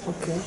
Okay.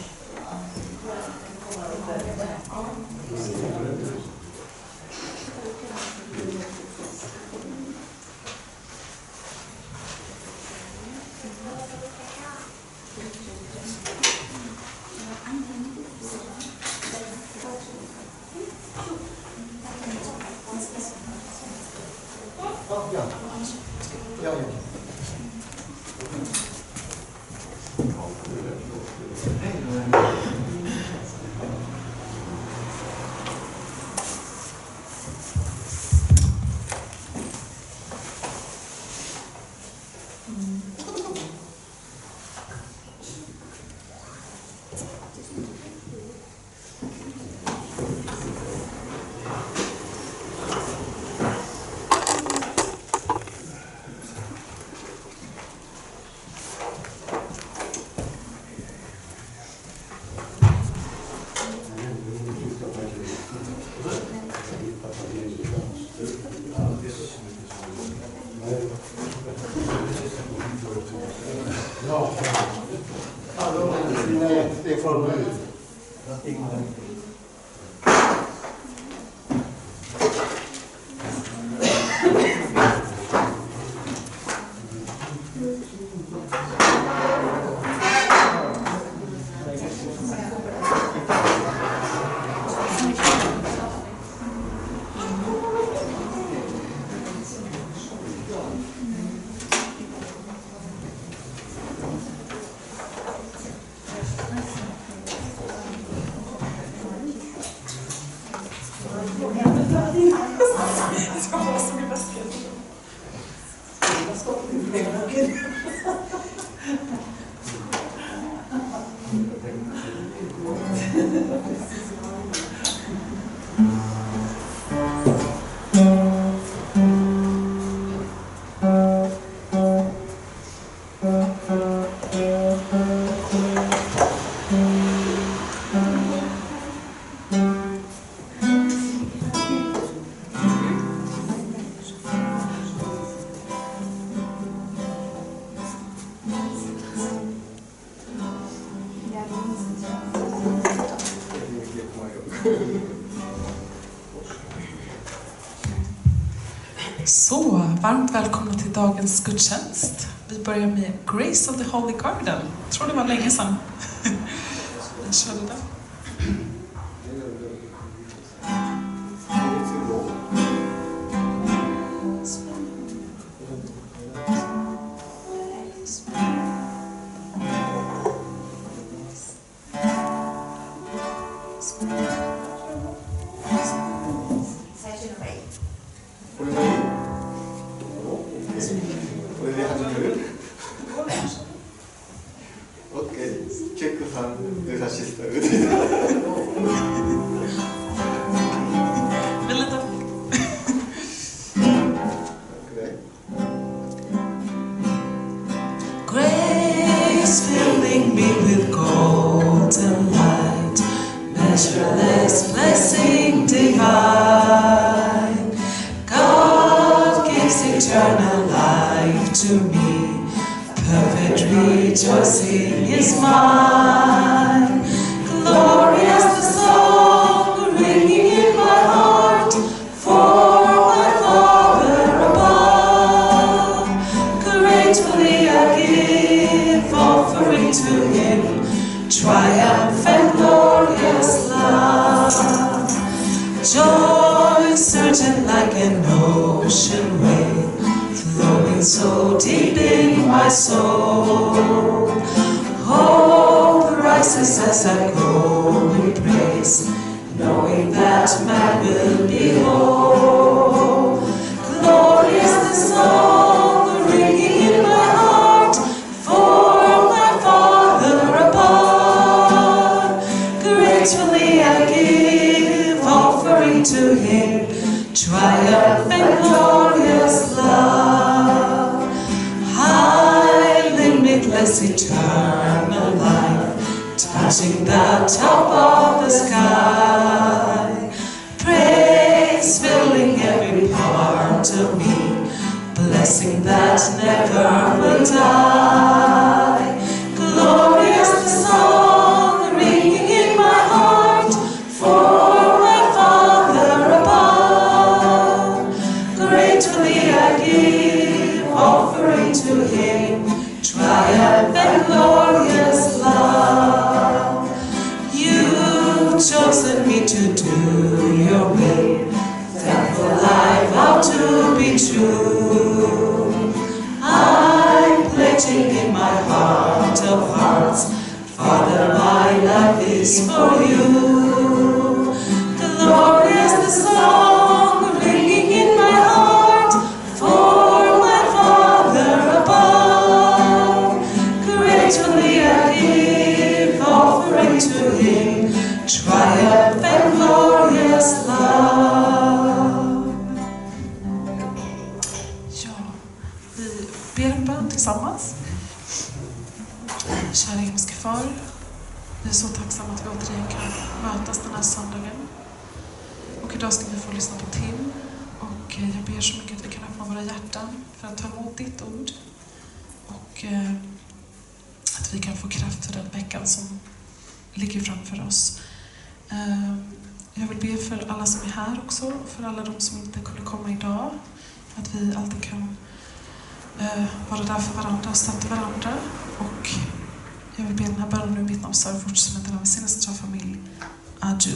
Så, varmt välkomna till dagens gudstjänst. Vi börjar med Grace of the Holy Garden. Jag tror det var länge sedan vi körde den. Glorious the song hearts. Father, my life is for you. The Lord is the song ringing in my heart for my Father above. Gratefully I give, offering to Him triumph and glorious love. Ja, vi ber en bön tillsammans. Kära himmelske far, vi är så tacksamma att vi återigen kan mötas den här söndagen. Och idag ska vi få lyssna på Tim. Och jag ber så mycket att vi kan öppna våra hjärtan för att ta emot ditt ord. Och att vi kan få kraft för den veckan som ligger framför oss. Jag vill be för alla som är här också, och för alla de som inte kunde komma idag. Att vi alltid kan vara där för varandra och stötta varandra. Och jag vill be den här bönen nu i mitt namn, Sörfort, som heter den senaste familj. Adju.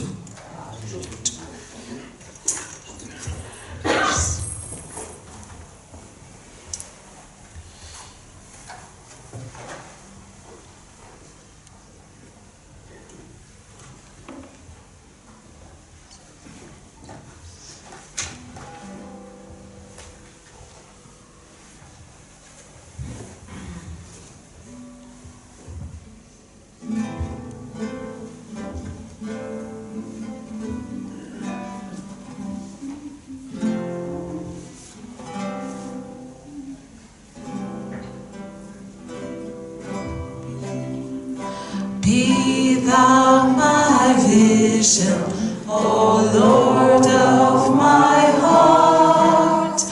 Be thou my vision, O Lord of my heart.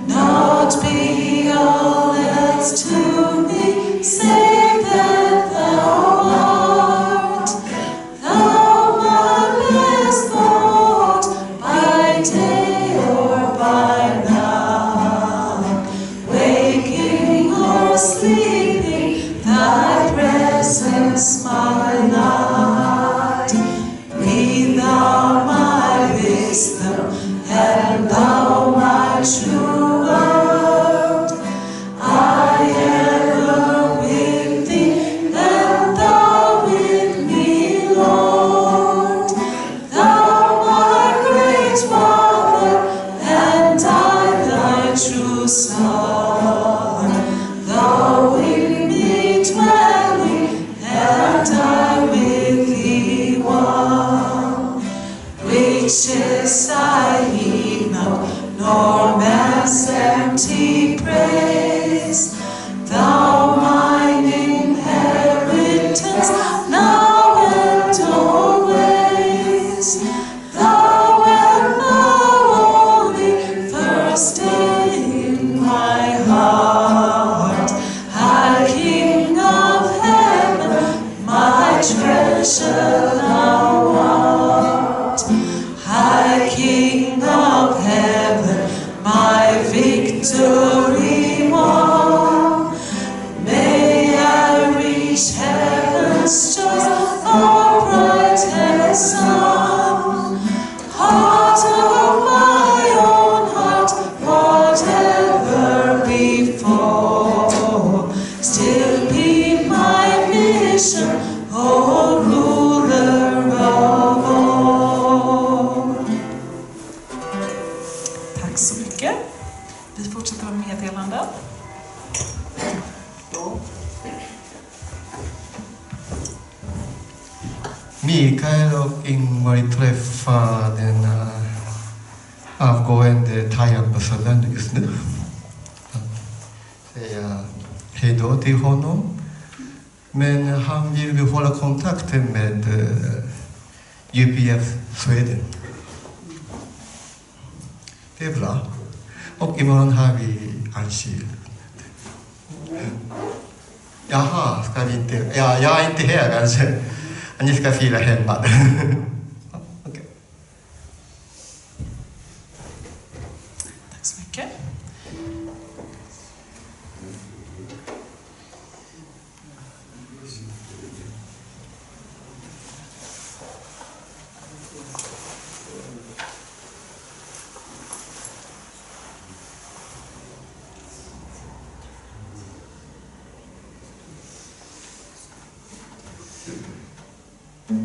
Not be all else to me, save that thou art. Thou my best thought, by day or by night, waking or sleeping, thy presence my light. Be thou my wisdom, and thou my true word. I ever with thee, and thou with me, Lord. Thou my great Father, and I thy true Son. Thou in me dwelling, and I with thee one. Riches I need not, nor man's empty praise. Thou mine inheritance, now and always. Thou and thou only, first in my heart. High King of heaven, my treasure thou art. High King of heaven, my victory won. May I reach heaven's joys, our bright and sun. Heart of my own heart, whatever befall, still be my vision, O ruler of all. Tack så mycket. Vi fortsätter med meddelanden. Mikael och Ingvar träffar den avgående thai-ambassadören just nu. Säga hej då till honom. Men han vill hålla kontakten med UPF Sweden. Det är bra. Och imorgon har vi Anshil. Jaha, ska vi inte... Ja, jag är inte här kanske. Ni ska fira hemma. Okay. Tack så mycket. If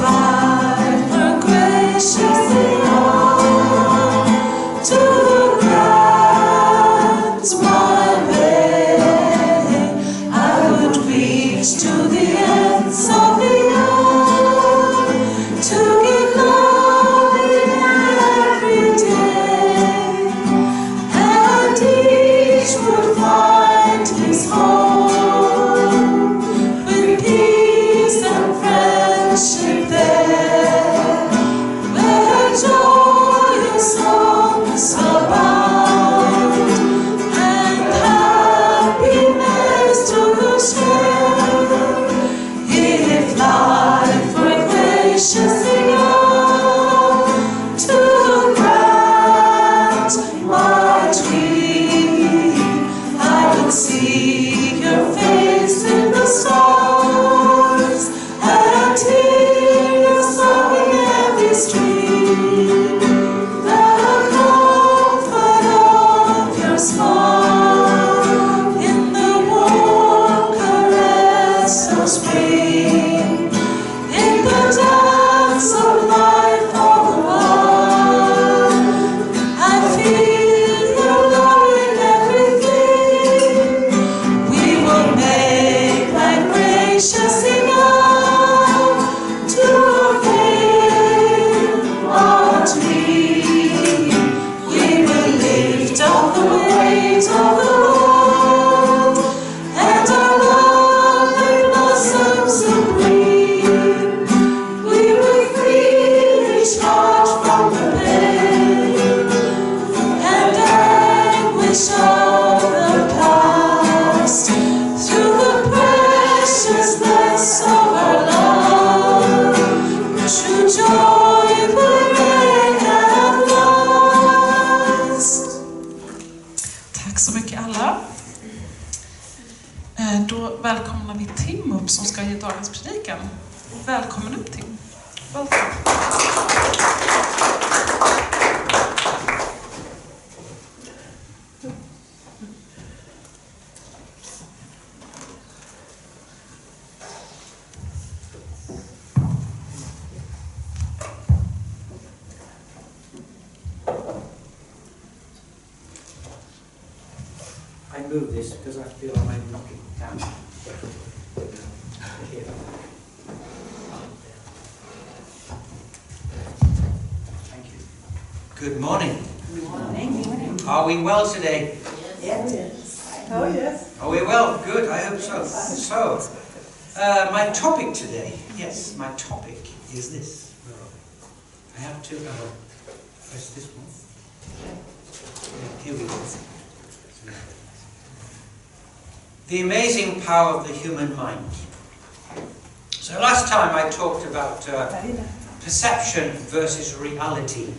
life were graciously on to grant my way, I would reach to the ends of the earth to give glory every day, and each would find his home with peace and friendship there, where joyous songs abound and happiness to share. If life were graciously on to grant my dream, I would see your face in the stars and hear your song in every stream. The comfort of your smile in the warm caress of spring, in the dance of life all above. I feel your love in everything. We will make gracious enough to avail our dream. We will lift up the weight of the world, and our love like blossoms of green. We will free each heart from the pain and anguish of the past, through the preciousness of our love, to joy will reign at last. Tack så mycket alla. Då välkomnar vi Tim upp som ska ge dagens predikan. Välkommen upp Tim. Välkommen. I move this because I feel I might knock it down. Here. Thank you. Good morning. Good morning. Are we well today? Yes. Oh, yes. Are we well? Good, I hope so. So, my topic today, yes, my topic is this. I have to press this one. Yeah, here we go. The amazing power of the human mind. So last time I talked about perception versus reality,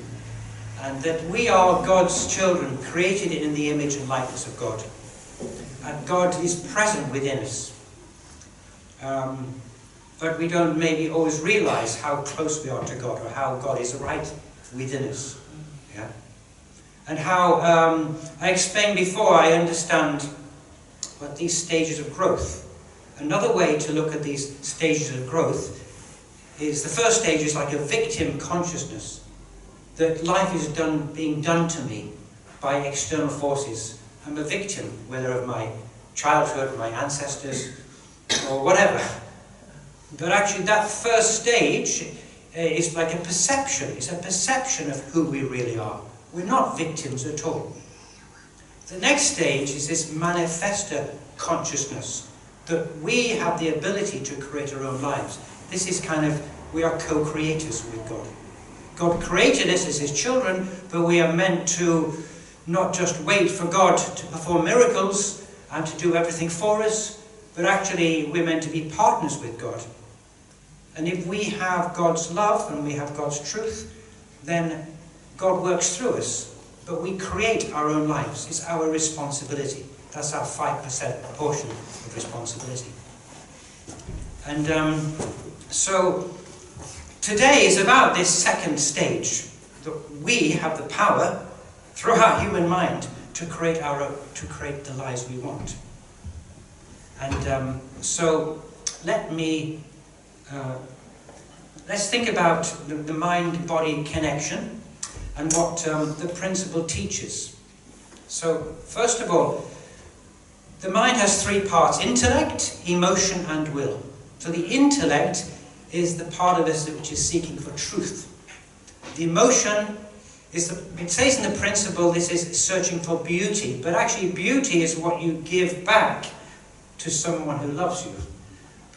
and that we are God's children, created in the image and likeness of God. And God is present within us. But we don't maybe always realize how close we are to God, or how God is right within us. Yeah? And how, I explained before, I understand what these stages of growth. Another way to look at these stages of growth is, the first stage is like a victim consciousness, that life is being done to me by external forces. I'm a victim, whether of my childhood, my ancestors, or whatever. But actually that first stage is like a perception. It's a perception of who we really are. We're not victims at all. The next stage is this manifesta consciousness, that we have the ability to create our own lives. This is kind of, we are co-creators with God. God created us as His children, but we are meant to not just wait for God to perform miracles and to do everything for us, but actually we're meant to be partners with God. And if we have God's love and we have God's truth, then God works through us, but we create our own lives. It's our responsibility. That's our 5% portion of responsibility. And so today is about this second stage, that we have the power through our human mind to create the lives we want. And so let's think about the mind-body connection and what the principle teaches. So first of all, the mind has three parts: intellect, emotion, and will. So the intellect is the part of us which is seeking for truth. The emotion is, it says in the principle, this is searching for beauty, but actually beauty is what you give back to someone who loves you.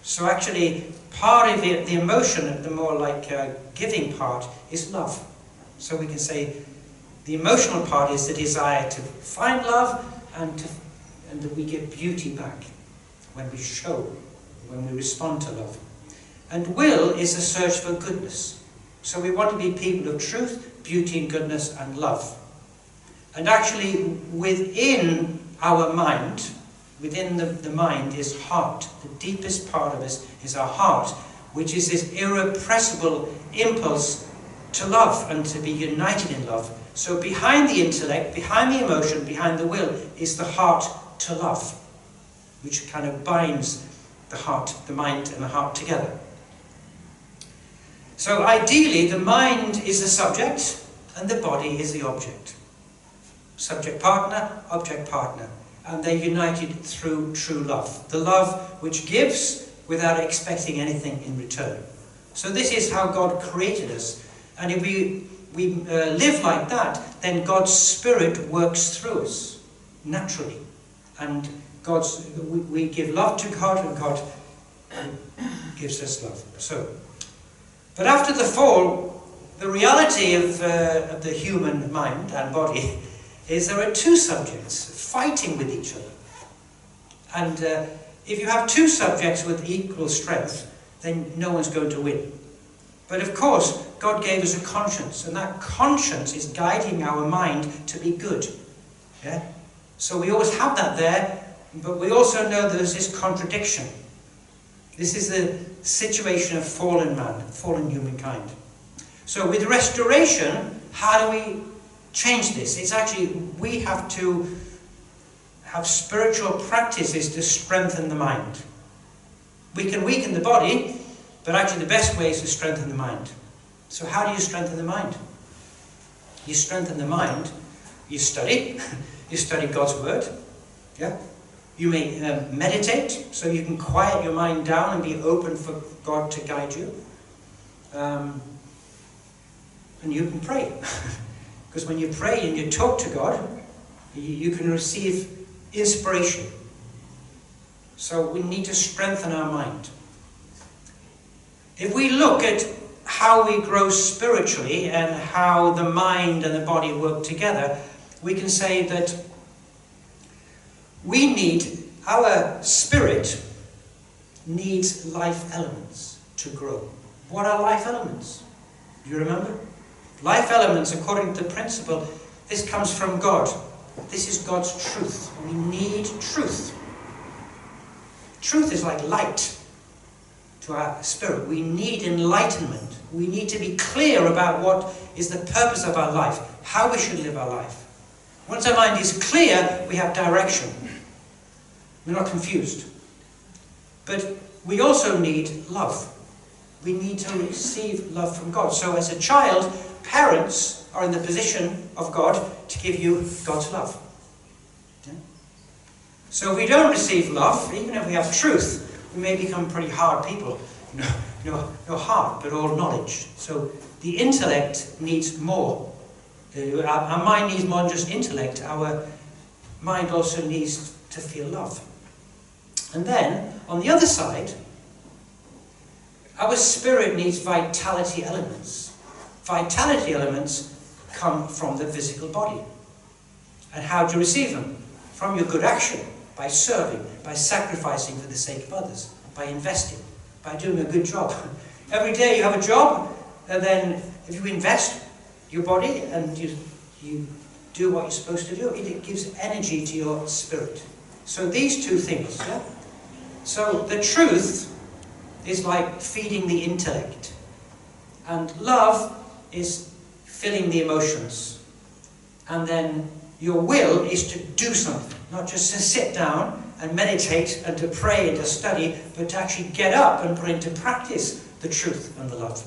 So actually, part of the emotion, the more like giving part, is love. So we can say the emotional part is the desire to find love and that we give beauty back when we respond to love. And will is a search for goodness. So we want to be people of truth, beauty, and goodness, and love. And actually, within our mind, within the mind is heart. The deepest part of us is our heart, which is this irrepressible impulse to love and to be united in love. So behind the intellect, behind the emotion, behind the will is the heart to love, which kind of binds the heart, the mind and the heart together. So ideally, the mind is the subject and the body is the object. Subject partner, object partner. And they're united through true love. The love which gives without expecting anything in return. So this is how God created us. And if we live like that, then God's Spirit works through us naturally. And we give love to God, and God gives us love. But after the fall, the reality of the human mind and body is there are two subjects fighting with each other. And if you have two subjects with equal strength, then no one's going to win. But of course, God gave us a conscience, and that conscience is guiding our mind to be good. Yeah? So we always have that there, but we also know there's this contradiction. This is the situation of fallen man, fallen humankind. So with restoration, how do we change this? It's actually, we have to have spiritual practices to strengthen the mind. We can weaken the body, but actually the best way is to strengthen the mind. So how do you strengthen the mind? You strengthen the mind, you study. You study God's Word. Yeah? You may meditate, so you can quiet your mind down and be open for God to guide you. And you can pray. Because when you pray and you talk to God, you can receive inspiration. So we need to strengthen our mind. If we look at how we grow spiritually and how the mind and the body work together, we can say that our spirit needs life elements to grow. What are life elements? Do you remember? Life elements, according to the principle, this comes from God. This is God's truth. We need truth. Truth is like light to our spirit. We need enlightenment. We need to be clear about what is the purpose of our life, how we should live our life. Once our mind is clear, we have direction. We're not confused. But we also need love. We need to receive love from God. So as a child, parents are in the position of God to give you God's love. Yeah? So if we don't receive love, even if we have truth, we may become pretty hard people. No heart, but all knowledge. So the intellect needs more. Our mind needs more than just intellect. Our mind also needs to feel love. And then, on the other side, our spirit needs vitality elements. Vitality elements come from the physical body. And how do you receive them? From your good action, by serving, by sacrificing for the sake of others, by investing, by doing a good job. Every day you have a job, and then if you invest, your body and you do what you're supposed to do, it gives energy to your spirit. So these two things, yeah? So the truth is like feeding the intellect, and love is filling the emotions. And then your will is to do something, not just to sit down and meditate and to pray and to study, but to actually get up and put into practice the truth and the love.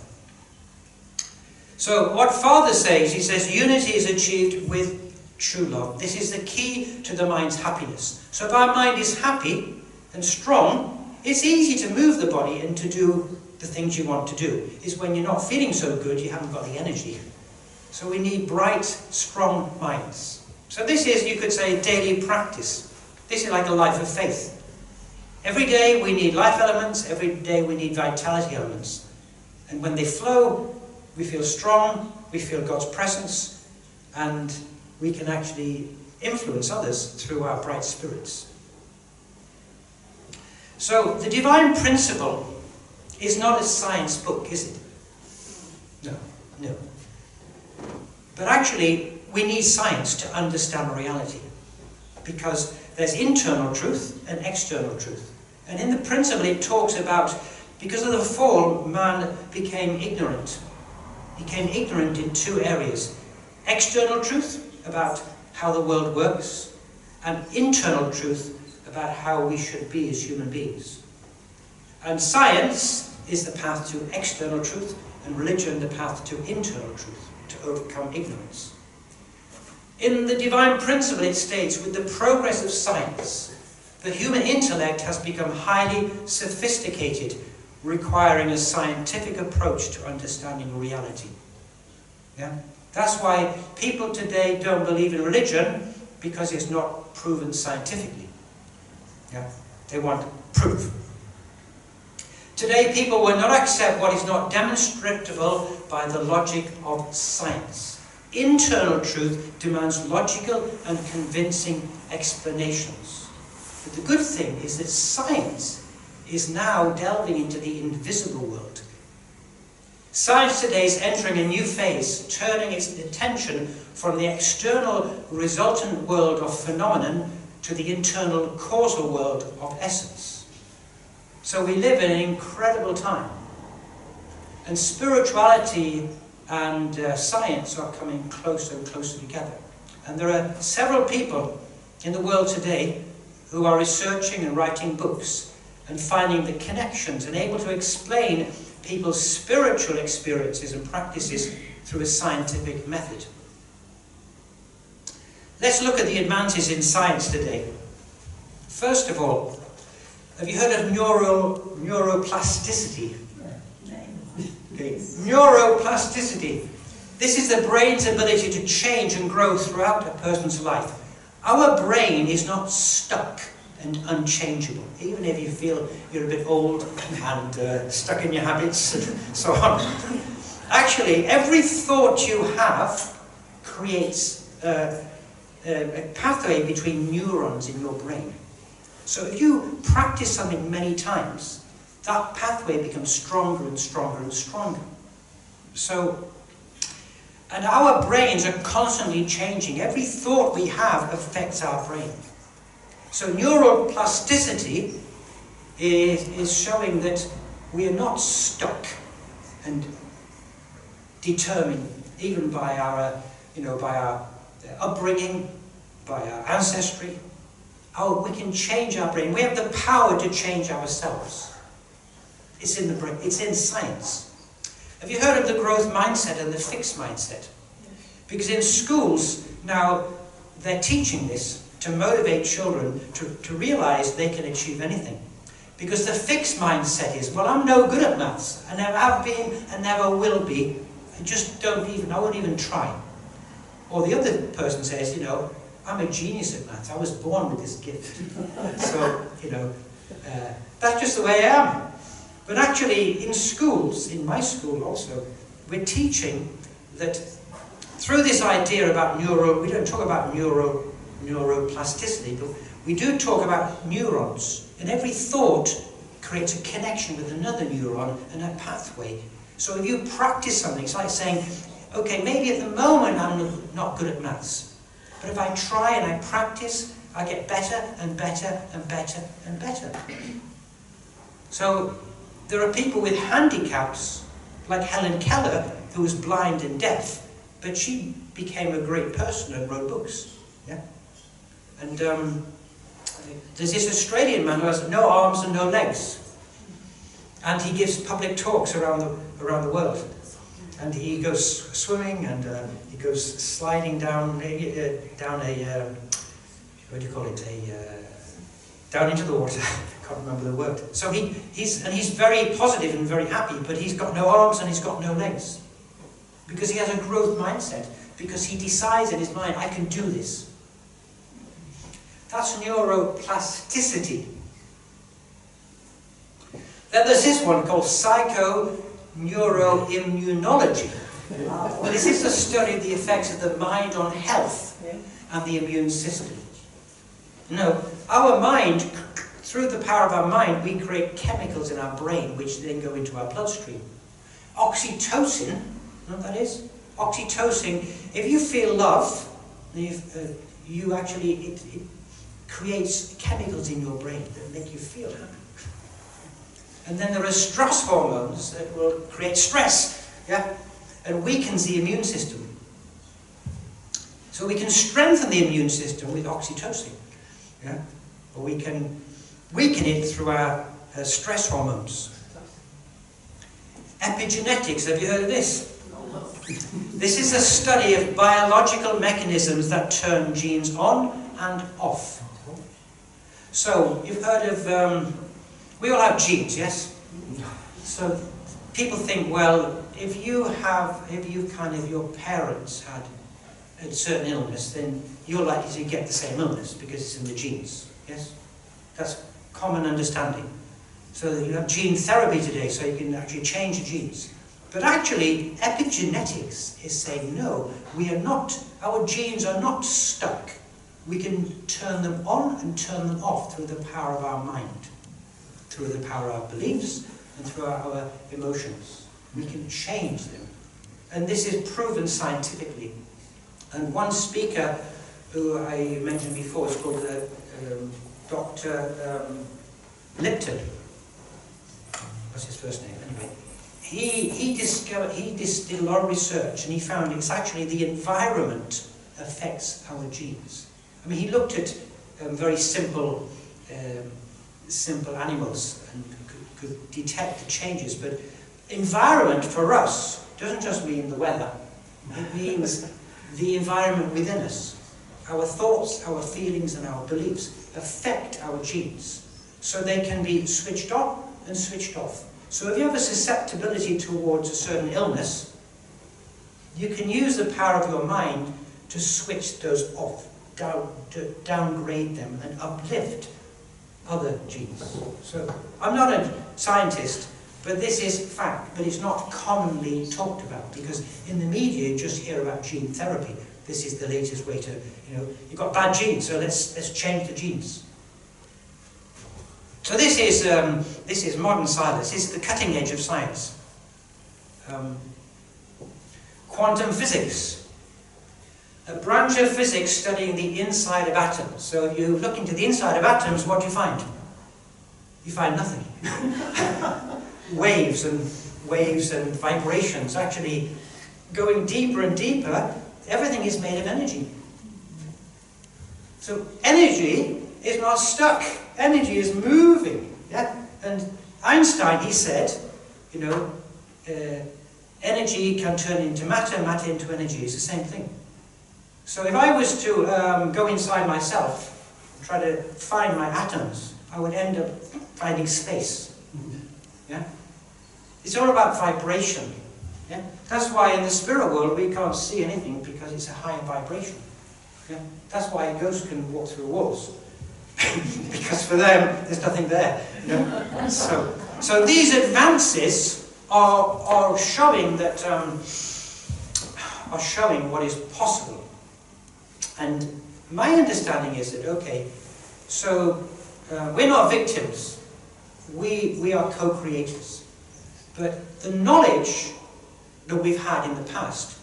So what Father says, he says, unity is achieved with true love. This is the key to the mind's happiness. So if our mind is happy and strong, it's easy to move the body and to do the things you want to do. It's when you're not feeling so good, you haven't got the energy. So we need bright, strong minds. So this is, you could say, daily practice. This is like a life of faith. Every day we need life elements, every day we need vitality elements. And when they flow, we feel strong, we feel God's presence, and we can actually influence others through our bright spirits. So the divine principle is not a science book, is it? No. But actually, we need science to understand reality, because there's internal truth and external truth. And in the principle it talks about, because of the fall, man became ignorant. He became ignorant in two areas. External truth about how the world works, and internal truth about how we should be as human beings. And science is the path to external truth, and religion the path to internal truth, to overcome ignorance. In the divine principle it states, with the progress of science, the human intellect has become highly sophisticated, requiring a scientific approach to understanding reality. Yeah? That's why people today don't believe in religion, because it's not proven scientifically. Yeah? They want proof. Today people will not accept what is not demonstrable by the logic of science. Internal truth demands logical and convincing explanations. But the good thing is that science is now delving into the invisible world. Science today is entering a new phase, turning its attention from the external resultant world of phenomenon to the internal causal world of essence. So we live in an incredible time. And spirituality and science are coming closer and closer together. And there are several people in the world today who are researching and writing books and finding the connections and able to explain people's spiritual experiences and practices through a scientific method. Let's look at the advances in science today. First of all, have you heard of neuroplasticity? Okay. Neuroplasticity. This is the brain's ability to change and grow throughout a person's life. Our brain is not stuck and unchangeable, even if you feel you're a bit old and stuck in your habits and so on. Actually, every thought you have creates a pathway between neurons in your brain. So if you practice something many times, that pathway becomes stronger and stronger and stronger. So, and our brains are constantly changing. Every thought we have affects our brain. So neuroplasticity is showing that we are not stuck and determined even by our, by our upbringing, by our ancestry. We can change our brain. We have the power to change ourselves. It's in the brain. It's in science. Have you heard of the growth mindset and the fixed mindset? Because in schools now they're teaching this to motivate children to realize they can achieve anything. Because the fixed mindset is, well, I'm no good at maths. I never have been and never will be. I won't even try. Or the other person says, I'm a genius at maths. I was born with this gift. So, that's just the way I am. But actually, in schools, in my school also, we're teaching that through this idea about we don't talk about neuroplasticity, but we do talk about neurons. And every thought creates a connection with another neuron and a pathway. So if you practice something, it's like saying, okay, maybe at the moment I'm not good at maths, but if I try and I practice, I get better and better and better and better. So there are people with handicaps, like Helen Keller, who was blind and deaf, but she became a great person and wrote books. Yeah? And there's this Australian man who has no arms and no legs, and he gives public talks around the world. And he goes swimming, and he goes sliding down a what do you call it? Down into the water. Can't remember the word. So he's very positive and very happy, but he's got no arms and he's got no legs, because he has a growth mindset. Because he decides in his mind, I can do this. That's neuroplasticity. Then there's this one called psychoneuroimmunology. Well, this is the study of the effects of the mind on health and the immune system. No, our mind, through the power of our mind, we create chemicals in our brain which then go into our bloodstream. Oxytocin, you know what that is? Oxytocin, if you feel love, you actually, it creates chemicals in your brain that make you feel happy. And then there are stress hormones that will create stress, yeah, and weakens the immune system. So we can strengthen the immune system with oxytocin, yeah, or we can weaken it through our stress hormones. Epigenetics, have you heard of this? This is a study of biological mechanisms that turn genes on and off. So, you've heard of, we all have genes, yes? So, people think, well, if your parents had a certain illness, then you're likely to get the same illness because it's in the genes, yes? That's common understanding. So you have gene therapy today, so you can actually change the genes. But actually, epigenetics is saying, no, we are not, our genes are not stuck. We can turn them on and turn them off through the power of our mind, through the power of our beliefs, and through our emotions. We can change them. And this is proven scientifically. And one speaker, who I mentioned before, is called Dr. Lipton. What's his first name? Anyway. He did a lot of research, and he found it's actually the environment affects our genes. I mean, he looked at very simple animals and could detect the changes, but environment for us doesn't just mean the weather. It means the environment within us. Our thoughts, our feelings, and our beliefs affect our genes, so they can be switched on and switched off. So if you have a susceptibility towards a certain illness, you can use the power of your mind to switch those off, to downgrade them and uplift other genes. So I'm not a scientist, but this is fact, but it's not commonly talked about, because in the media you just hear about gene therapy. This is the latest way to, you've got bad genes, so let's change the genes. So this is modern science. This is the cutting edge of science. Quantum physics, a branch of physics studying the inside of atoms. So if you look into the inside of atoms, what do you find? You find nothing. waves and vibrations. Actually, going deeper and deeper, everything is made of energy. So energy is not stuck. Energy is moving, yeah? And Einstein, he said, energy can turn into matter, matter into energy. It's the same thing. So if I was to go inside myself and try to find my atoms, I would end up finding space, yeah? It's all about vibration, yeah? That's why in the spirit world we can't see anything, because it's a higher vibration, yeah? That's why a ghost can walk through walls. Because for them, there's nothing there. So these advances are showing that what is possible. And my understanding is that so we're not victims. We are co-creators. But the knowledge that we've had in the past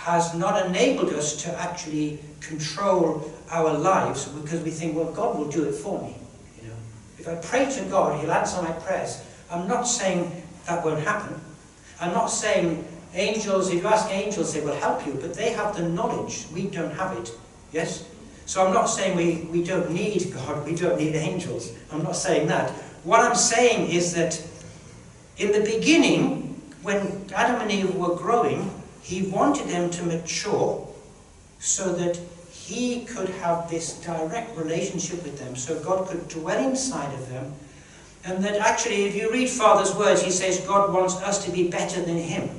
has not enabled us to actually control our lives, because we think, well, God will do it for me. You know, if I pray to God, He'll answer my prayers. I'm not saying that won't happen. I'm not saying angels, if you ask angels, they will help you, but they have the knowledge. We don't have it. Yes? So I'm not saying we don't need God, we don't need angels. I'm not saying that. What I'm saying is that in the beginning, when Adam and Eve were growing, He wanted them to mature so that He could have this direct relationship with them, so God could dwell inside of them. And that actually, if you read Father's words, He says God wants us to be better than Him.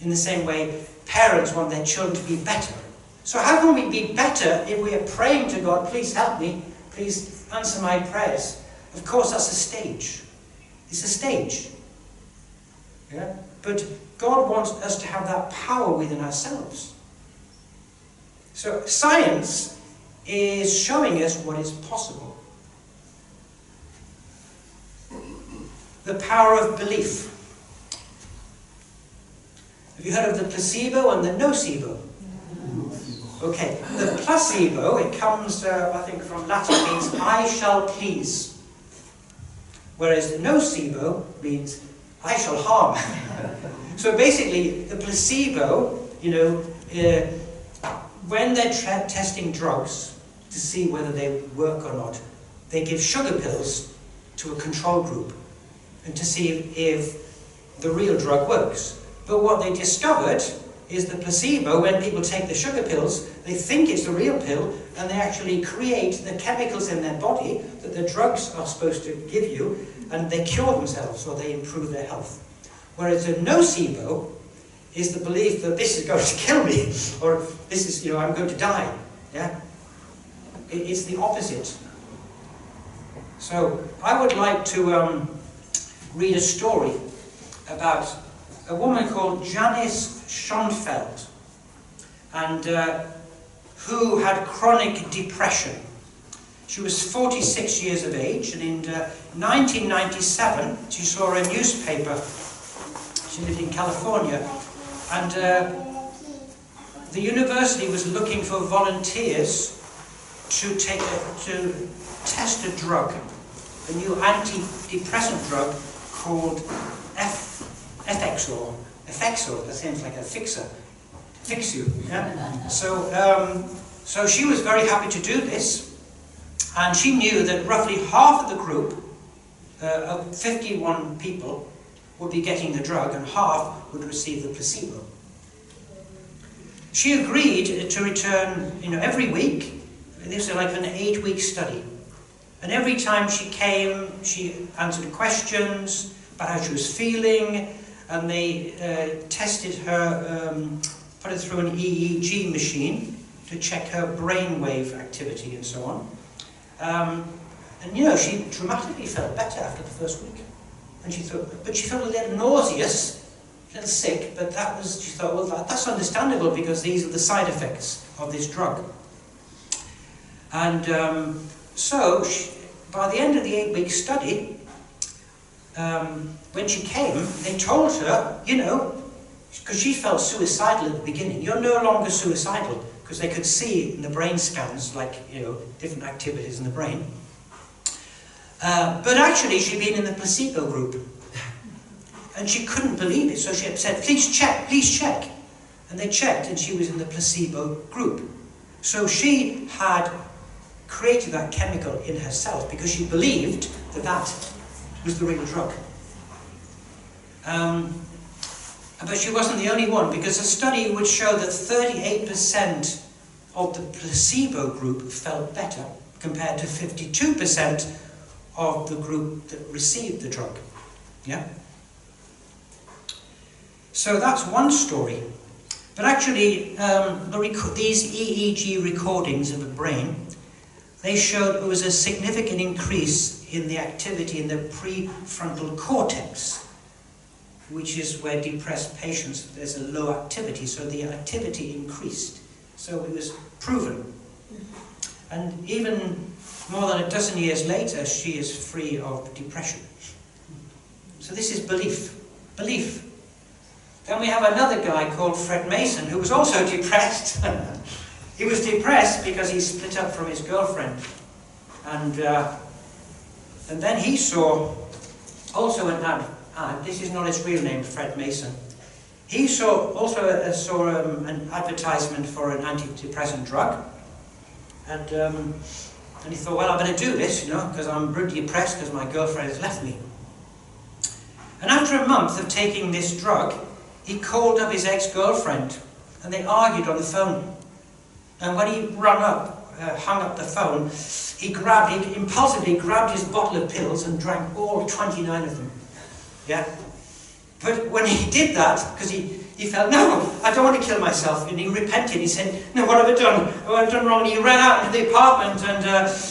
In the same way, parents want their children to be better. So how can we be better if we are praying to God, please help me, please answer my prayers? Of course, that's a stage. It's a stage. Yeah? But God wants us to have that power within ourselves. So science is showing us what is possible. The power of belief. Have you heard of the placebo and the nocebo? Okay, the placebo, it comes, I think, from Latin, means I shall please. Whereas the nocebo means I shall harm. So basically, the placebo, you know, when they're testing drugs to see whether they work or not, they give sugar pills to a control group and to see if the real drug works. But what they discovered is the placebo, when people take the sugar pills, they think it's the real pill, and they actually create the chemicals in their body that the drugs are supposed to give you, and they cure themselves or they improve their health. Whereas the nocebo is the belief that this is going to kill me, or this is, you know, I'm going to die. Yeah? It's the opposite. So I would like to read a story about a woman called Janice Schonfeld, and who had chronic depression. She was 46 years of age, and in 1997 she saw a newspaper. She lived in California, and the university was looking for volunteers to test a drug, a new antidepressant drug called Effexor. Effexor, that sounds like a fixer. Fix you. Yeah? So she was very happy to do this, and she knew that roughly half of the group, of 51 people, would be getting the drug, and half would receive the placebo. She agreed to return, you know, every week. This was like an 8-week study. And every time she came, she answered questions about how she was feeling, and they tested her, put her through an EEG machine to check her brainwave activity and so on. And you know, she dramatically felt better after the first week. And she thought, but she felt a little nauseous, a little sick, but she thought, well, that's understandable because these are the side effects of this drug. And by the end of the 8-week study, when she came, they told her, you know, because she felt suicidal at the beginning, you're no longer suicidal, because they could see in the brain scans, like, you know, different activities in the brain. But actually, she'd been in the placebo group, and she couldn't believe it, so she said, please check. And they checked, and she was in the placebo group. So she had created that chemical in herself because she believed that that was the real drug. But she wasn't the only one, because a study would show that 38% of the placebo group felt better compared to 52% of the group that received the drug. Yeah? So that's one story. But actually, these EEG recordings of the brain, they showed there was a significant increase in the activity in the prefrontal cortex, which is where depressed patients, there's a low activity, so the activity increased. So it was proven. And even more than a dozen years later, she is free of depression. So this is belief. Belief. Then we have another guy called Fred Mason, who was also depressed. He was depressed because he split up from his girlfriend. And then he saw also an ad. This is not his real name, Fred Mason. He saw an advertisement for an antidepressant drug. And he thought, well, I better do this, you know, because I'm really depressed because my girlfriend has left me. And after a month of taking this drug, he called up his ex-girlfriend, and they argued on the phone. And when he hung up the phone, he impulsively grabbed his bottle of pills and drank all 29 of them. Yeah? But when he did that, because he felt, no, I don't want to kill myself, and he repented. He said, no, what have I done? What have I done wrong? And he ran out into the apartment, and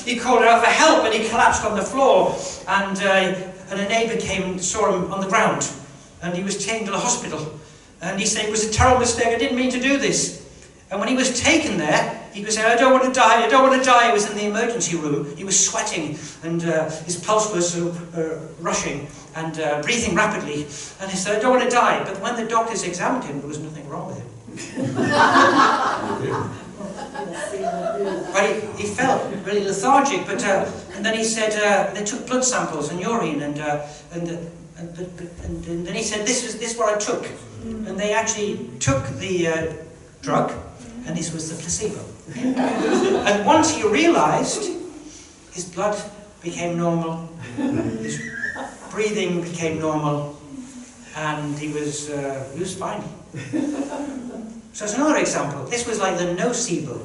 he called out for help, and he collapsed on the floor. And a neighbour saw him on the ground, and he was taken to the hospital. And he said, it was a terrible mistake, I didn't mean to do this. And when he was taken there, he was saying, I don't want to die, I don't want to die. He was in the emergency room, he was sweating, and his pulse was rushing, and breathing rapidly. And he said, I don't want to die. But when the doctors examined him, there was nothing wrong with him. But he felt really lethargic, and then he said, they took blood samples and urine, and then he said, this is what I took. And they actually took the drug, and this was the placebo. And once he realized, his blood became normal, his breathing became normal, and he was fine. So it's another example. This was like the nocebo.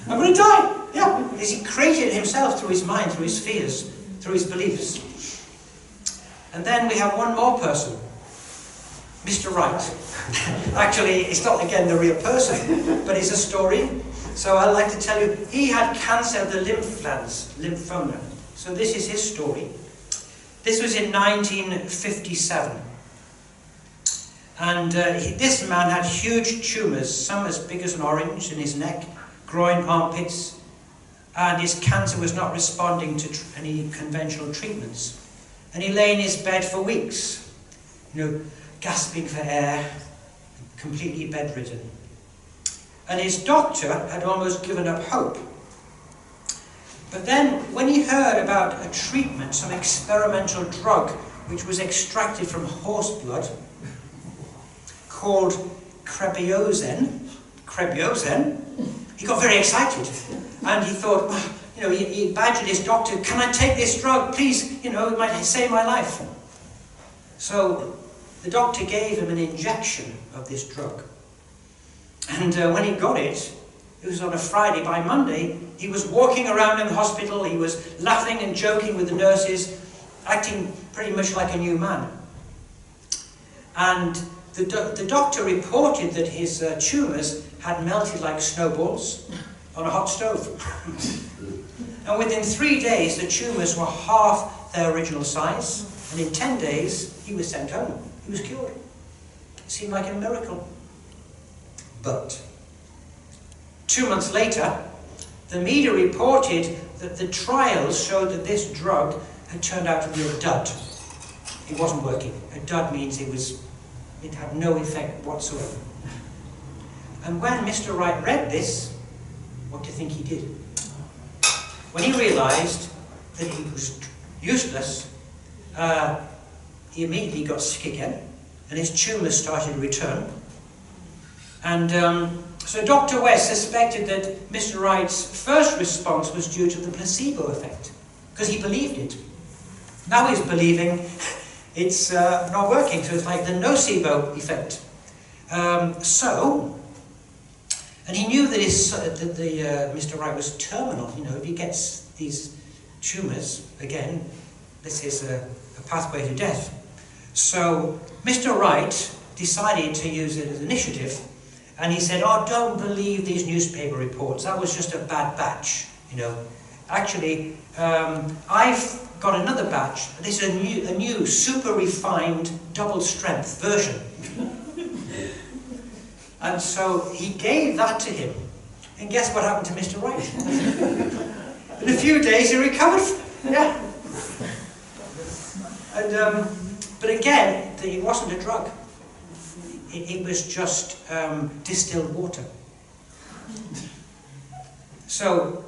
I'm going to die! Yeah, because he created himself through his mind, through his fears, through his beliefs. And then we have one more person, Mr. Wright. Actually, it's not again the real person, but it's a story. So I'd like to tell you, he had cancer of the lymph glands, lymphoma. So this is his story. This was in 1957. And this man had huge tumours, some as big as an orange, in his neck, groin, armpits, and his cancer was not responding to any conventional treatments. And he lay in his bed for weeks, you know, gasping for air, completely bedridden. And his doctor had almost given up hope. But then, when he heard about a treatment, some experimental drug, which was extracted from horse blood, called Crebiozen, he got very excited. And he thought, you know, he badgered his doctor, can I take this drug? Please, you know, it might save my life. So the doctor gave him an injection of this drug. And when he got it, it was on a Friday. By Monday, he was walking around in the hospital, he was laughing and joking with the nurses, acting pretty much like a new man. And the doctor reported that his tumours had melted like snowballs on a hot stove. And within 3 days, the tumours were half their original size, and in 10 days, he was sent home. He was cured. It seemed like a miracle. But 2 months later, the media reported that the trials showed that this drug had turned out to be a dud. It wasn't working. A dud means it had no effect whatsoever. And when Mr. Wright read this, what do you think he did? When he realized that he was useless, he immediately got sick again, and his tumours started to return. And so Dr. West suspected that Mr. Wright's first response was due to the placebo effect, because he believed it. Now he's believing it's not working, so it's like the nocebo effect. And he knew that Mr. Wright was terminal. You know, if he gets these tumours again, this is a pathway to death. So Mr. Wright decided to use it as initiative, and he said, "Oh, don't believe these newspaper reports. That was just a bad batch. You know, actually, I've got another batch. This is a new super refined double strength version." And so he gave that to him. And guess what happened to Mr. Wright? In a few days he recovered. Yeah. And, but again, it wasn't a drug. it was just distilled water. So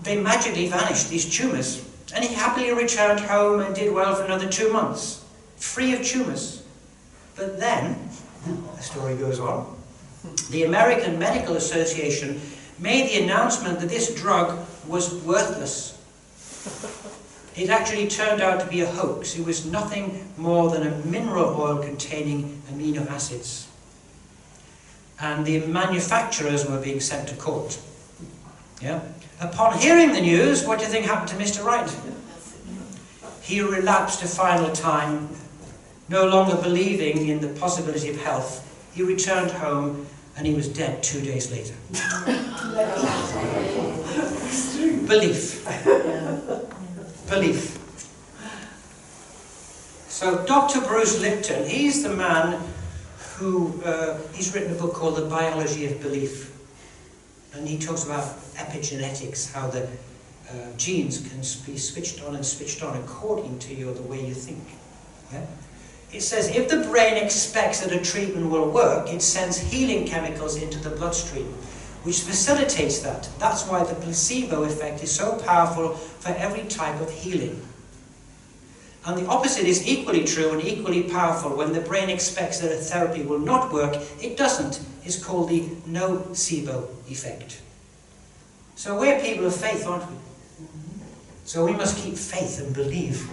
they magically vanished, these tumours, and he happily returned home and did well for another 2 months, free of tumours. But then, the story goes on, the American Medical Association made the announcement that this drug was worthless. It actually turned out to be a hoax. It was nothing more than a mineral oil containing amino acids. And the manufacturers were being sent to court. Yeah? Upon hearing the news, what do you think happened to Mr. Wright? He relapsed a final time, no longer believing in the possibility of health. He returned home and he was dead 2 days later. Belief. Belief. So Dr. Bruce Lipton, he's the man who, he's written a book called The Biology of Belief. And he talks about epigenetics, how the genes can be switched on and switched on according to the way you think. Yeah? It says if the brain expects that a treatment will work, it sends healing chemicals into the bloodstream, which facilitates that. That's why the placebo effect is so powerful for every type of healing. And the opposite is equally true and equally powerful. When the brain expects that a therapy will not work, it doesn't. It's called the nocebo effect. So we're people of faith, aren't we? So we must keep faith and believe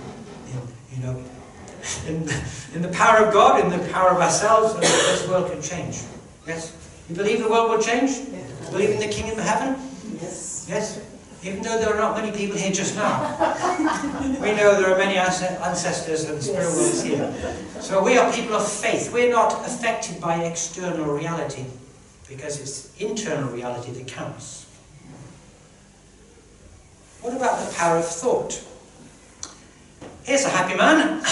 in the power of God, in the power of ourselves, and that this world can change. Yes? You believe the world will change? Yeah. Believe in the kingdom of heaven? Yes. Yes? Even though there are not many people here just now. We know there are many ancestors and spirit worlds here. So we are people of faith. We're not affected by external reality, because it's internal reality that counts. What about the power of thought? Here's a happy man.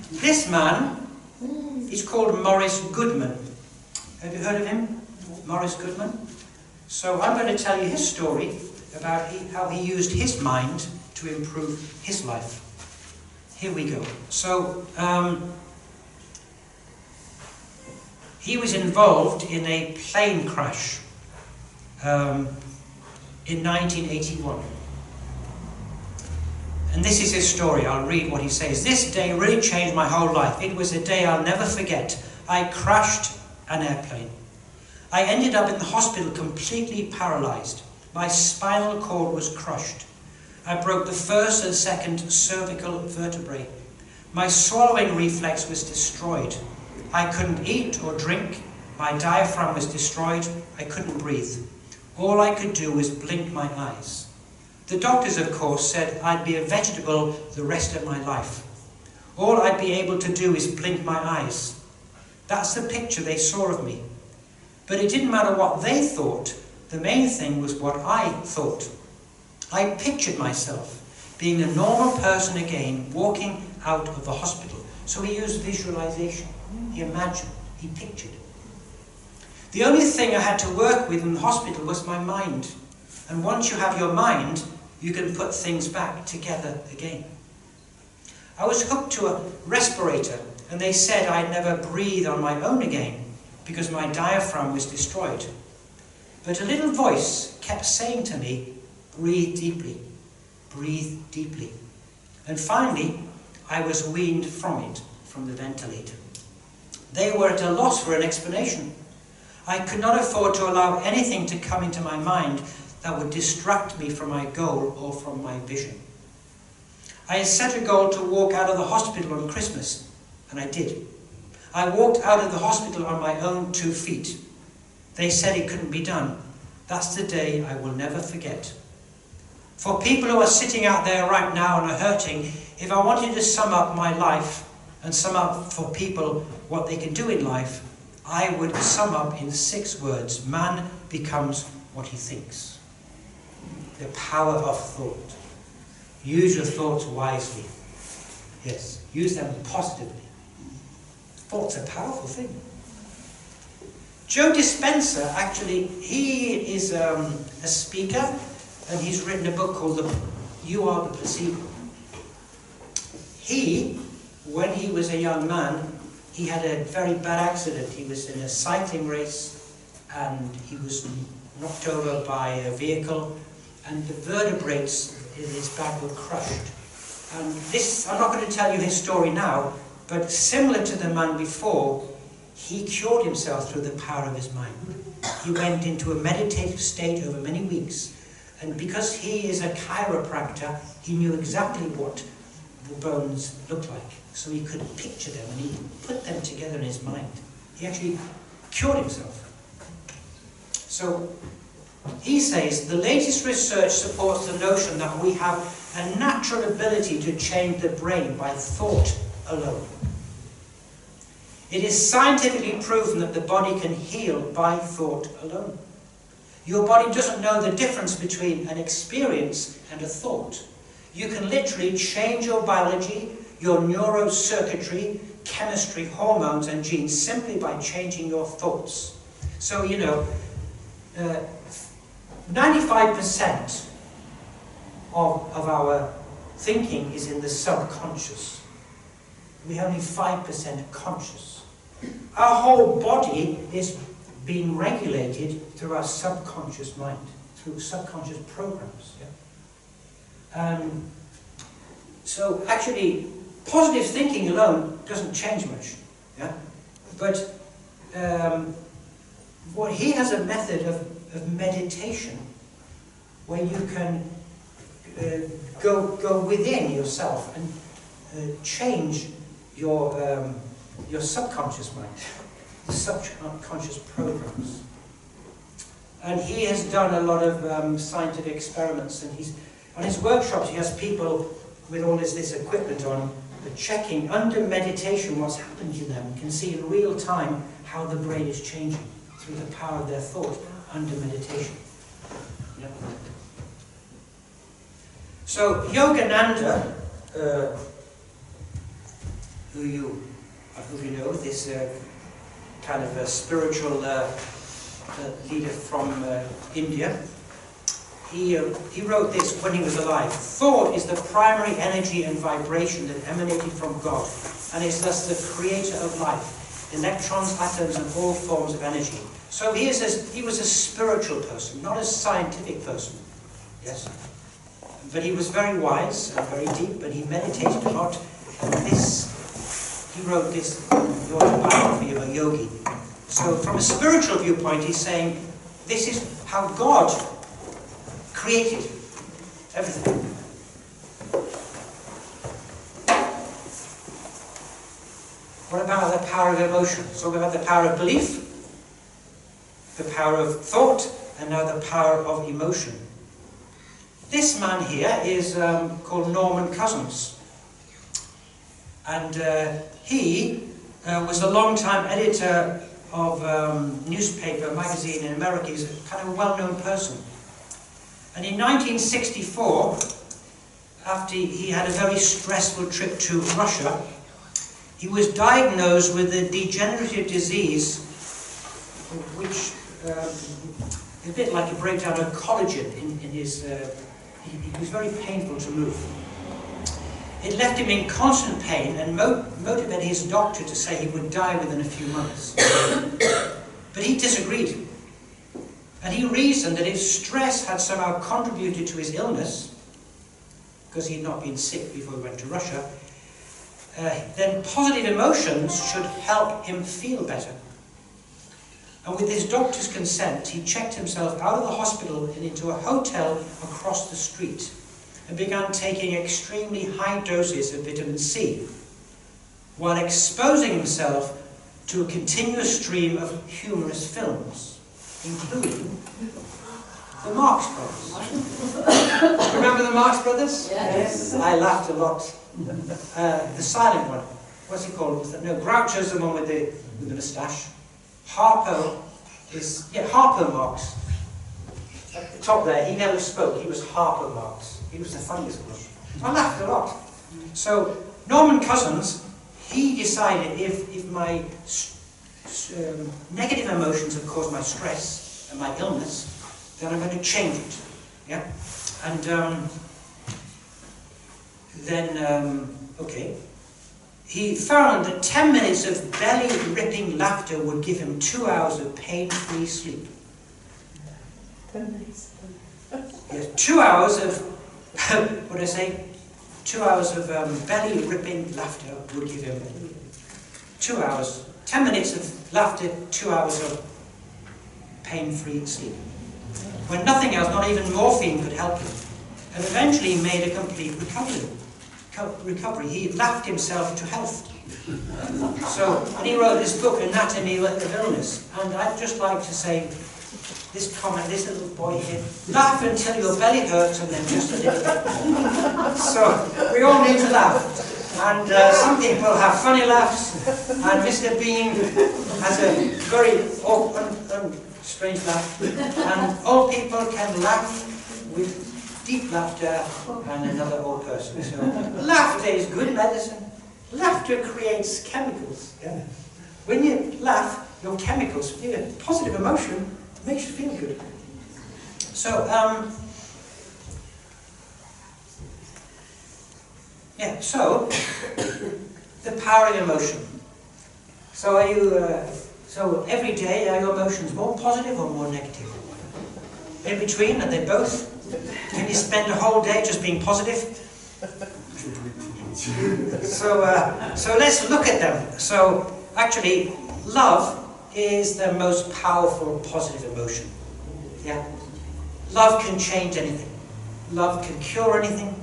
This man is called Morris Goodman. Have you heard of him? Morris Goodman? So I'm going to tell you his story about how he used his mind to improve his life. Here we go. So, he was involved in a plane crash in 1981. And this is his story. I'll read what he says. This day really changed my whole life. It was a day I'll never forget. I crashed an airplane. I ended up in the hospital completely paralyzed. My spinal cord was crushed. I broke the first and second cervical vertebrae. My swallowing reflex was destroyed. I couldn't eat or drink. My diaphragm was destroyed. I couldn't breathe. All I could do was blink my eyes. The doctors, of course, said I'd be a vegetable the rest of my life. All I'd be able to do is blink my eyes. That's the picture they saw of me. But it didn't matter what they thought. The main thing was what I thought. I pictured myself being a normal person again, walking out of the hospital. So he used visualization. He imagined. He pictured. The only thing I had to work with in the hospital was my mind. And once you have your mind, you can put things back together again. I was hooked to a respirator, and they said I'd never breathe on my own again because my diaphragm was destroyed. But a little voice kept saying to me, breathe deeply, breathe deeply. And finally, I was weaned from it, from the ventilator. They were at a loss for an explanation. I could not afford to allow anything to come into my mind that would distract me from my goal or from my vision. I had set a goal to walk out of the hospital on Christmas, and I did. I walked out of the hospital on my own 2 feet. They said it couldn't be done. That's the day I will never forget. For people who are sitting out there right now and are hurting, if I wanted to sum up my life and sum up for people what they can do in life, I would sum up in 6 words. Man becomes what he thinks. The power of thought. Use your thoughts wisely. Yes, use them positively. Thoughts are a powerful thing. Joe Dispenza, actually, he is a speaker, and he's written a book called You Are the Placebo. He, when he was a young man, he had a very bad accident. He was in a cycling race and he was knocked over by a vehicle and the vertebrae in his back were crushed. And this, I'm not going to tell you his story now, but similar to the man before, he cured himself through the power of his mind. He went into a meditative state over many weeks, and because he is a chiropractor, he knew exactly what the bones looked like, so he could picture them and he put them together in his mind. He actually cured himself. So he says the latest research supports the notion that we have a natural ability to change the brain by thought alone. It is scientifically proven that the body can heal by thought alone. Your body doesn't know the difference between an experience and a thought. You can literally change your biology, your neurocircuitry, chemistry, hormones and genes simply by changing your thoughts. So, you know, 95% of our thinking is in the subconscious. We have only 5% conscious. Our whole body is being regulated through our subconscious mind, through subconscious programs. Yeah? So actually, positive thinking alone doesn't change much. Yeah? But what he has a method of meditation where you can go within yourself and change your subconscious mind, the subconscious programs. And he has done a lot of scientific experiments, and on his workshops he has people with all this equipment on, checking under meditation what's happened to them, can see in real time how the brain is changing through the power of their thought under meditation. Yeah. So Yogananda, who you know, this kind of a spiritual leader from India, he wrote this when he was alive. Thought is the primary energy and vibration that emanated from God, and is thus the creator of life, electrons, atoms, and all forms of energy. So he was a spiritual person, not a scientific person. Yes? But he was very wise and very deep, and he meditated a lot. And he wrote this autobiography of a yogi. So from a spiritual viewpoint, he's saying this is how God created everything. What about the power of emotion? So we've had the power of belief, the power of thought, and now the power of emotion. This man here is called Norman Cousins. And he was a long-time editor of newspaper, magazine in America. He's a kind of a well-known person. And in 1964, after he had a very stressful trip to Russia, he was diagnosed with a degenerative disease, which a bit like a breakdown of collagen in his. It was very painful to move. It left him in constant pain and motivated his doctor to say he would die within a few months. But he disagreed. And he reasoned that if stress had somehow contributed to his illness, because he had not been sick before he went to Russia, then positive emotions should help him feel better. And with his doctor's consent, he checked himself out of the hospital and into a hotel across the street and began taking extremely high doses of vitamin C, while exposing himself to a continuous stream of humorous films, including the Marx Brothers. Remember the Marx Brothers? Yes. I laughed a lot. The silent one. What's he called? No, Groucho's the one with the moustache. Harpo is, Harpo Marx. At the top there, he never spoke. He was Harpo Marx. He was the funniest one. I laughed a lot. So Norman Cousins, he decided if my negative emotions have caused my stress and my illness, then I'm going to change it. Yeah, and then okay, he found that 10 minutes of belly-ripping laughter would give him 2 hours of pain-free sleep. 10 minutes. Yes, 2 hours of, what did I say? 2 hours of belly-ripping laughter would give him 2 hours, 10 minutes of laughter, 2 hours of pain-free sleep. When nothing else, not even morphine could help him. And eventually he made a complete recovery. He laughed himself to health. So, and he wrote this book, Anatomy of Illness. And I'd just like to say, this comment, this little boy here, laugh until your belly hurts and then just a little bit. So, we all need to laugh. And some people have funny laughs, and Mr. Bean has a very strange laugh. And old people can laugh with deep laughter, and another old person. So, laughter is good medicine. Laughter creates chemicals. Yeah. When you laugh, your chemicals, you get positive emotion, makes you feel good. So, yeah, so, the power of emotion. So are you, so every day are your emotions more positive or more negative? In between, are they both? Can you spend a whole day just being positive? So let's look at them. So actually, love is the most powerful positive emotion. Yeah? Love can change anything. Love can cure anything.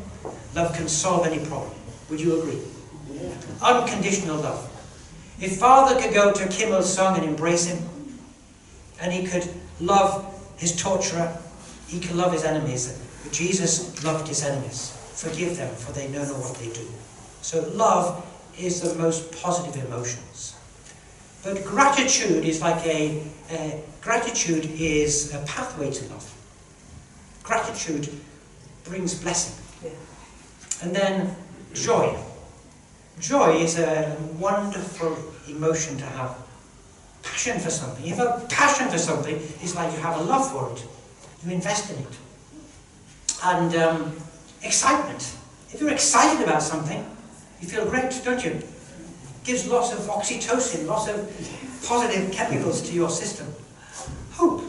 Love can solve any problem. Would you agree? Yeah. Unconditional love. If Father could go to Kim Il-sung and embrace him, and he could love his torturer, he could love his enemies. But Jesus loved his enemies. Forgive them, for they know not what they do. So love is the most positive emotions. But gratitude is like gratitude is a pathway to love. Gratitude brings blessing. Yeah. And then joy. Joy is a wonderful emotion to have. Passion for something. You have a passion for something, it's like you have a love for it. You invest in it. And excitement. If you're excited about something, you feel great, don't you? It gives lots of oxytocin, lots of positive chemicals to your system. Hope.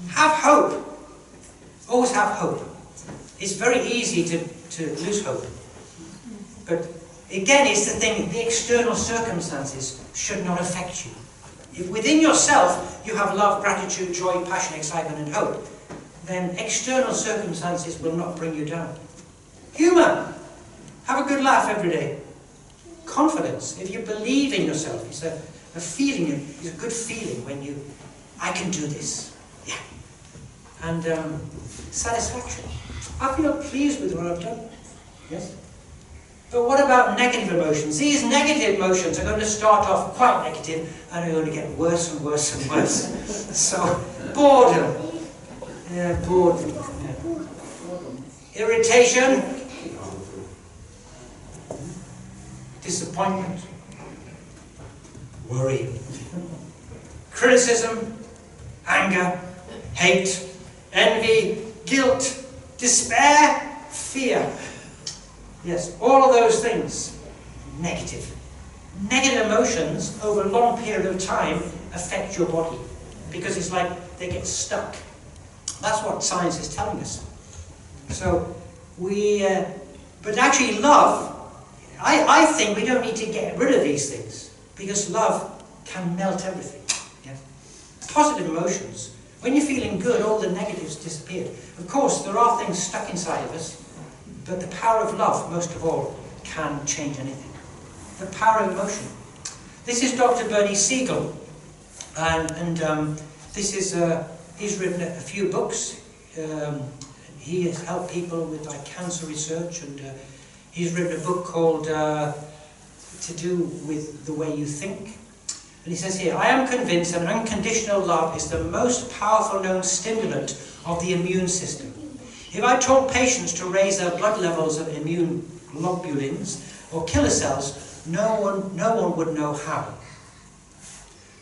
Have hope. Always have hope. It's very easy to lose hope. But again, it's the thing, the external circumstances should not affect you. If within yourself you have love, gratitude, joy, passion, excitement and hope, then external circumstances will not bring you down. Humour. Have a good laugh every day. Confidence. If you believe in yourself, it's a feeling, it's a good feeling when you, I can do this. Yeah. And satisfaction. I feel pleased with what I've done. Yes? But what about negative emotions? These negative emotions are going to start off quite negative and are going to get worse and worse and worse. So, boredom. Yeah, boredom. Yeah. Irritation. Disappointment. Worry. Criticism. Anger. Hate. Envy. Guilt. Despair. Fear. Yes, all of those things, negative. Negative emotions over a long period of time affect your body because it's like they get stuck. That's what science is telling us. So but actually love, I think we don't need to get rid of these things because love can melt everything. Yes? Positive emotions. When you're feeling good, all the negatives disappear. Of course, there are things stuck inside of us. But the power of love, most of all, can change anything. The power of emotion. This is Dr. Bernie Siegel, and this is he's written a few books. He has helped people with like cancer research, and he's written a book called To Do with the Way You Think. And he says here, I am convinced that unconditional love is the most powerful known stimulant of the immune system. If I taught patients to raise their blood levels of immune globulins or killer cells, no one would know how.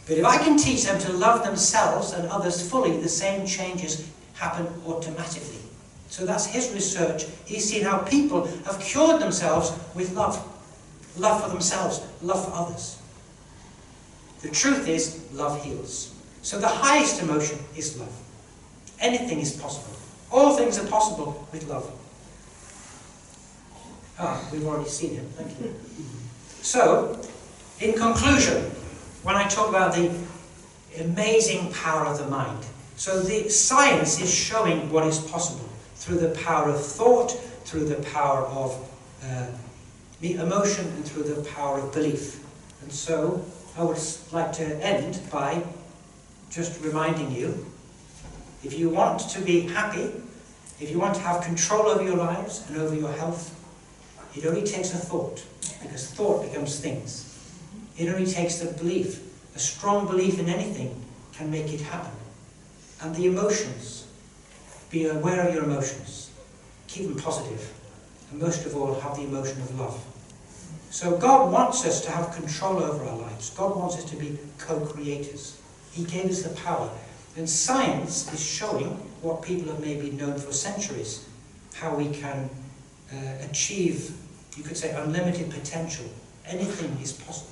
But if I can teach them to love themselves and others fully, the same changes happen automatically. So that's his research. He's seen how people have cured themselves with love. love for themselves, love for others. The truth is, love heals. So the highest emotion is love. Anything is possible. All things are possible with love. We've already seen it. Thank you. So, in conclusion, when I talk about the amazing power of the mind, so the science is showing what is possible through the power of thought, through the power of the emotion, and through the power of belief. And so, I would like to end by just reminding you, if you want to be happy, if you want to have control over your lives and over your health, it only takes a thought, because thought becomes things. It only takes a belief. A strong belief in anything can make it happen. And the emotions, be aware of your emotions. Keep them positive. And most of all, have the emotion of love. So God wants us to have control over our lives. God wants us to be co-creators. He gave us the power. And science is showing what people have maybe known for centuries, how we can achieve, you could say, unlimited potential. Anything is possible.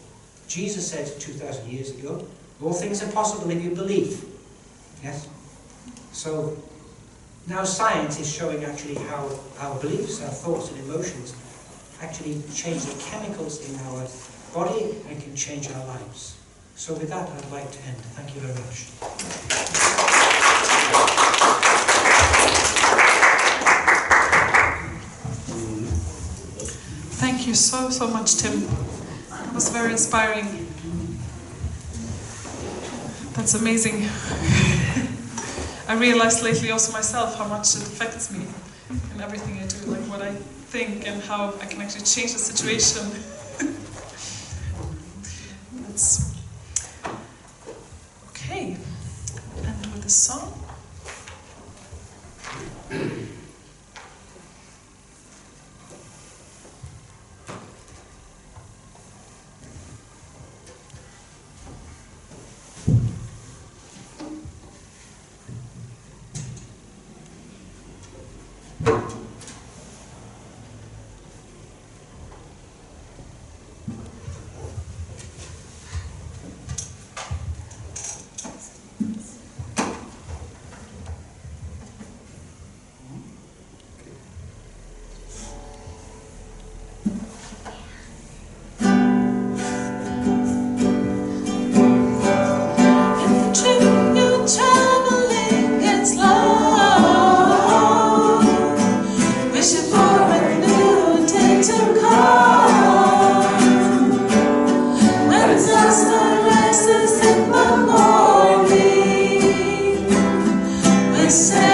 Jesus said 2,000 years ago, all things are possible if you believe. Yes? So now science is showing actually how our beliefs, our thoughts and emotions actually change the chemicals in our body and can change our lives. So with that, I'd like to end. Thank you very much. Thank you so much, Tim. It was very inspiring. That's amazing. I realized lately also myself how much it affects me in everything I do, like what I think and how I can actually change the situation. That's okay. End with a song. Say